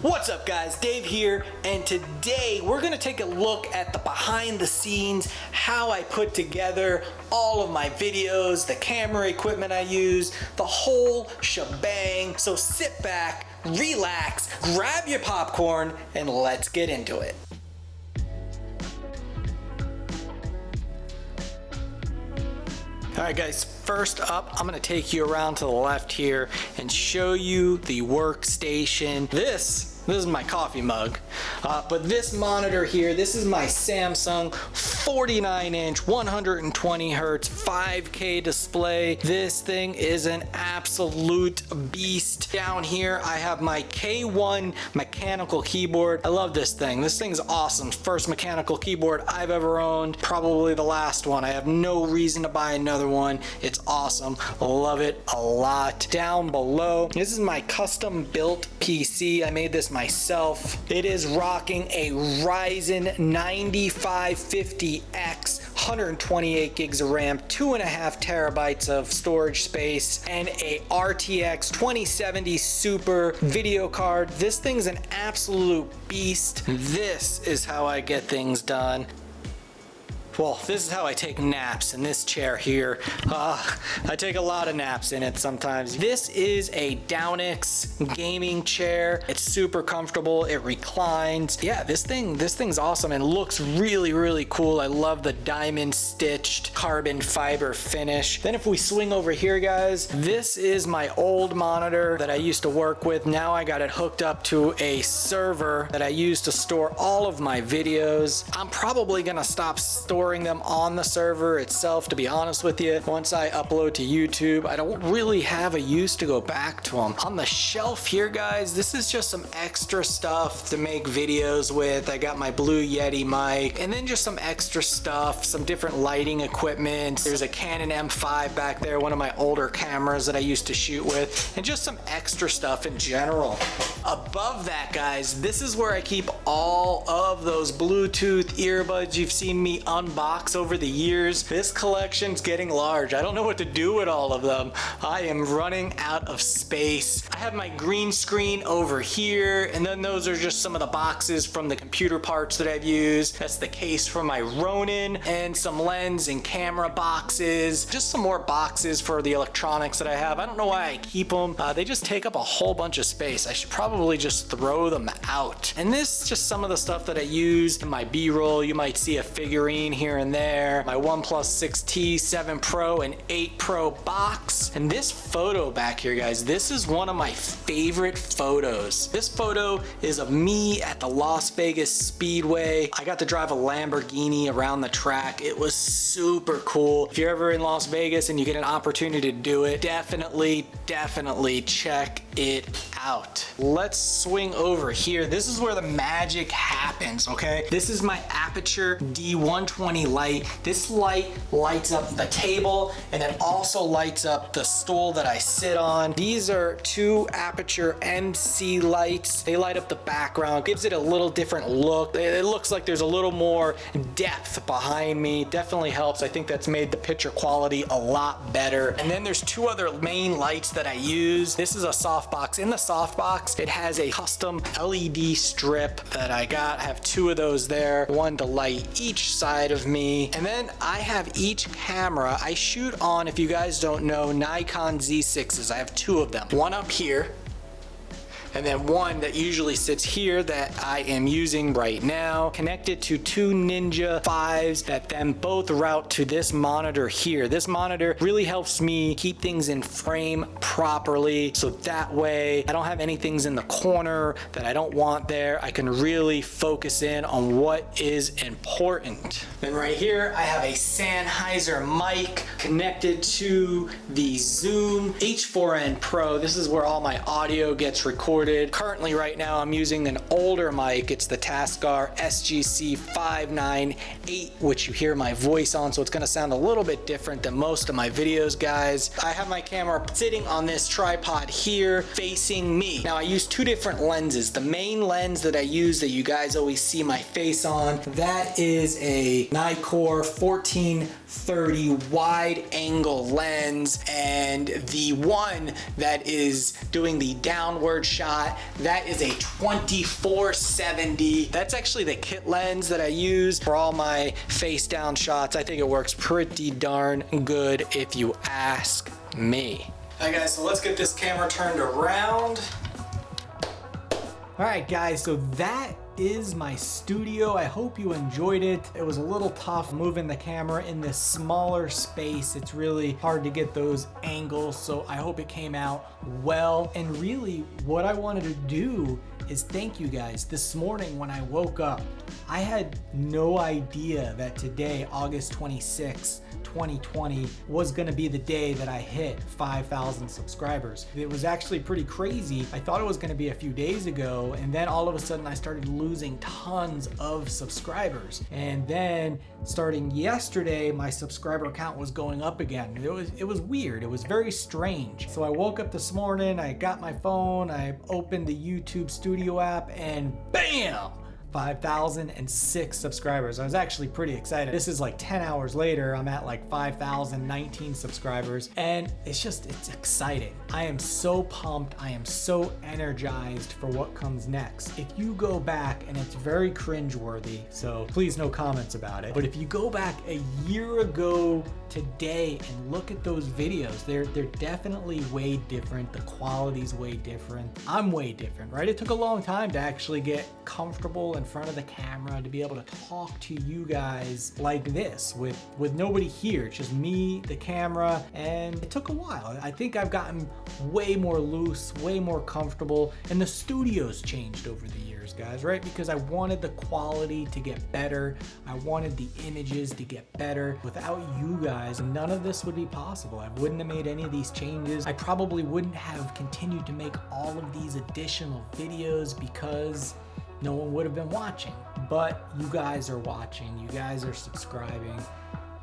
What's up guys, Dave here, and today we're gonna take a look at the behind the scenes, how I put together all of my videos, the camera equipment I use, the whole shebang. So sit back, relax, grab your popcorn, and let's get into it. All right guys, first up, I'm gonna take you around to the left here and show you the workstation. This is my coffee mug, but this monitor here, this is my Samsung 49-inch, 120 hertz, 5K display. This thing is an absolute beast. Down here, I have my K1 mechanical keyboard. I love this thing. This thing's awesome. First mechanical keyboard I've ever owned, probably the last one. I have no reason to buy another one. It's awesome. Love it a lot. Down below, this is my custom built PC. I made this myself. It is rocking a Ryzen 9550X, 128 gigs of RAM, 2.5 terabytes of storage space, and a RTX 2070 Super video card. This thing's an absolute beast. This is how I get things done. Well, this is how I take naps in this chair here. I take a lot of naps in it sometimes. This is a Downix gaming chair. It's super comfortable. It reclines. Yeah, this thing's awesome and looks really, really cool. I love the diamond stitched carbon fiber finish. Then if we swing over here, guys, this is my old monitor that I used to work with. Now I got it hooked up to a server that I use to store all of my videos. I'm probably gonna stop storing them on the server itself, to be honest with you. Once I upload to YouTube, I don't really have a use to go back to them. On the shelf here, guys, this is just some extra stuff to make videos with. I got my Blue Yeti mic, and then just some extra stuff, some different lighting equipment. There's a Canon M5 back there, one of my older cameras that I used to shoot with, and just some extra stuff in general. Above that, guys, this is where I keep all of those Bluetooth earbuds you've seen me unbox over the years. This collection's getting large. I don't know what to do with all of them. I am running out of space. I have my green screen over here, and then those are just some of the boxes from the computer parts that I've used. That's the case for my Ronin, and some lens and camera boxes. Just some more boxes for the electronics that I have. I don't know why I keep them. They just take up a whole bunch of space. I should probably just throw them out. And this is just some of the stuff that I use in my B-roll. You might see a figurine here and there, my OnePlus 6T, 7 Pro, and 8 Pro box. And this photo back here, guys, this is one of my favorite photos. This photo is of me at the Las Vegas Speedway. I got to drive a Lamborghini around the track. It was super cool. If you're ever in Las Vegas and you get an opportunity to do it, definitely check it out. Let's swing over here. This is where the magic happens, okay? This is my Aperture D120 light. This light lights up the table and it also lights up the stool that I sit on. These are two Aperture MC lights. They light up the background, gives it a little different look. It looks like there's a little more depth behind me. Definitely helps. I think that's made the picture quality a lot better. And then there's two other main lights that I use. This is a softbox. In the softbox, it has a custom LED strip that I got. I have two of those there, one to light each side of me. And then I have each camera. I shoot on, if you guys don't know, Nikon Z6s. I have two of them. One up here, and then one that usually sits here that I am using right now, connected to two Ninja 5s that then both route to this monitor here. This monitor really helps me keep things in frame properly, so that way I don't have any things in the corner that I don't want there. I can really focus in on what is important. Then right here I have a Sennheiser mic connected to the Zoom H4n Pro. This is where all my audio gets recorded. Currently right now I'm using an older mic. It's the Tascar SGC 598, which you hear my voice on, so it's gonna sound a little bit different than most of my videos, guys. I have my camera sitting on this tripod here facing me. Now I use two different lenses. The main lens that I use that you guys always see my face on, that is a Nikkor 14 30 wide angle lens, and the one that is doing the downward shot, that is a 24-70. That's actually the kit lens that I use for all my face down shots. I think it works pretty darn good if you ask me. All right guys, so let's get this camera turned around. All right guys, so that is my studio. I hope you enjoyed it. It was a little tough moving the camera in this smaller space. It's really hard to get those angles, so I hope it came out well. And really what I wanted to do is thank you guys. This morning when I woke up, I had no idea that today, August 26th, 2020 was gonna be the day that I hit 5,000 subscribers. It was actually pretty crazy. I thought it was gonna be a few days ago, and then all of a sudden I started losing tons of subscribers. And then starting yesterday, my subscriber count was going up again. It was weird. It was very strange. So I woke up this morning, I got my phone, I opened the YouTube Studio app, and bam! 5,006 subscribers. I was actually pretty excited. This is like 10 hours later, I'm at like 5,019 subscribers, and it's exciting. I am so pumped. I am so energized for what comes next. If you go back, and it's very cringeworthy, so please no comments about it, but if you go back a year ago today and look at those videos, they're definitely way different. The quality's way different. I'm way different, right? It took a long time to actually get comfortable in front of the camera, to be able to talk to you guys like this with nobody here. It's just me, the camera, and it took a while. I think I've gotten way more loose, way more comfortable, and the studio's changed over the years, guys, right? Because I wanted the quality to get better. I wanted the images to get better. Without you guys, none of this would be possible. I wouldn't have made any of these changes. I probably wouldn't have continued to make all of these additional videos because no one would have been watching. But you guys are watching, you guys are subscribing,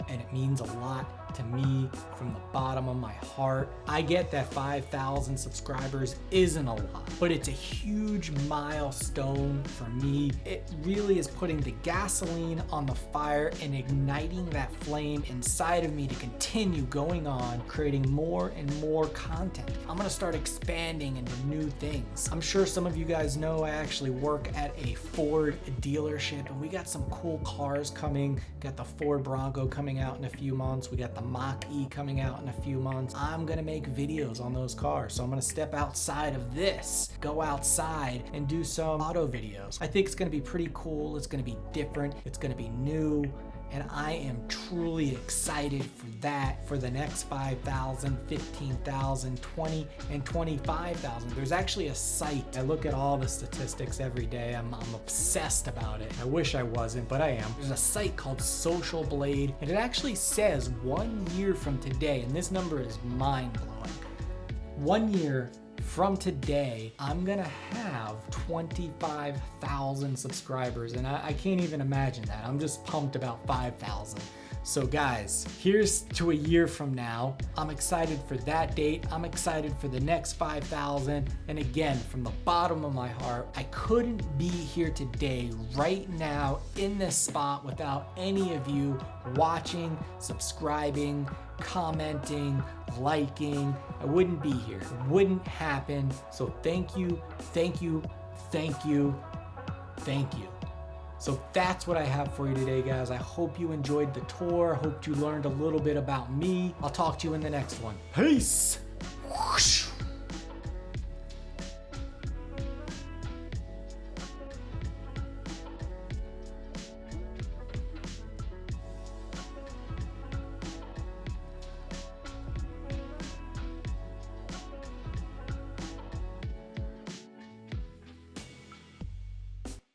and it means a lot to me from the bottom of my heart. I get that 5,000 subscribers isn't a lot, but it's a huge milestone for me. It really is putting the gasoline on the fire and igniting that flame inside of me to continue going on, creating more and more content. I'm gonna start expanding into new things. I'm sure some of you guys know I actually work at a Ford dealership, and we got some cool cars coming. Got the Ford Bronco coming out in a few months. We got the Mach-E coming out in a few months. I'm gonna make videos on those cars. So I'm gonna step outside of this, go outside and do some auto videos. I think it's gonna be pretty cool. It's gonna be different. It's gonna be new. And I am truly excited for that, for the next 5,000, 15,000, 20, and 25,000. There's actually a site. I look at all the statistics every day. I'm obsessed about it. I wish I wasn't, but I am. There's a site called Social Blade, and it actually says 1 year from today, and this number is mind-blowing. 1 year from today, I'm gonna have 25,000 subscribers, and I can't even imagine that. I'm just pumped about 5,000. So guys, here's to a year from now. I'm excited for that date. I'm excited for the next 5,000. And again, from the bottom of my heart, I couldn't be here today, right now, in this spot without any of you watching, subscribing, commenting, liking. I wouldn't be here. It wouldn't happen. So thank you, thank you, thank you, thank you. So that's what I have for you today, guys. I hope you enjoyed the tour. Hope you learned a little bit about me. I'll talk to you in the next one. Peace.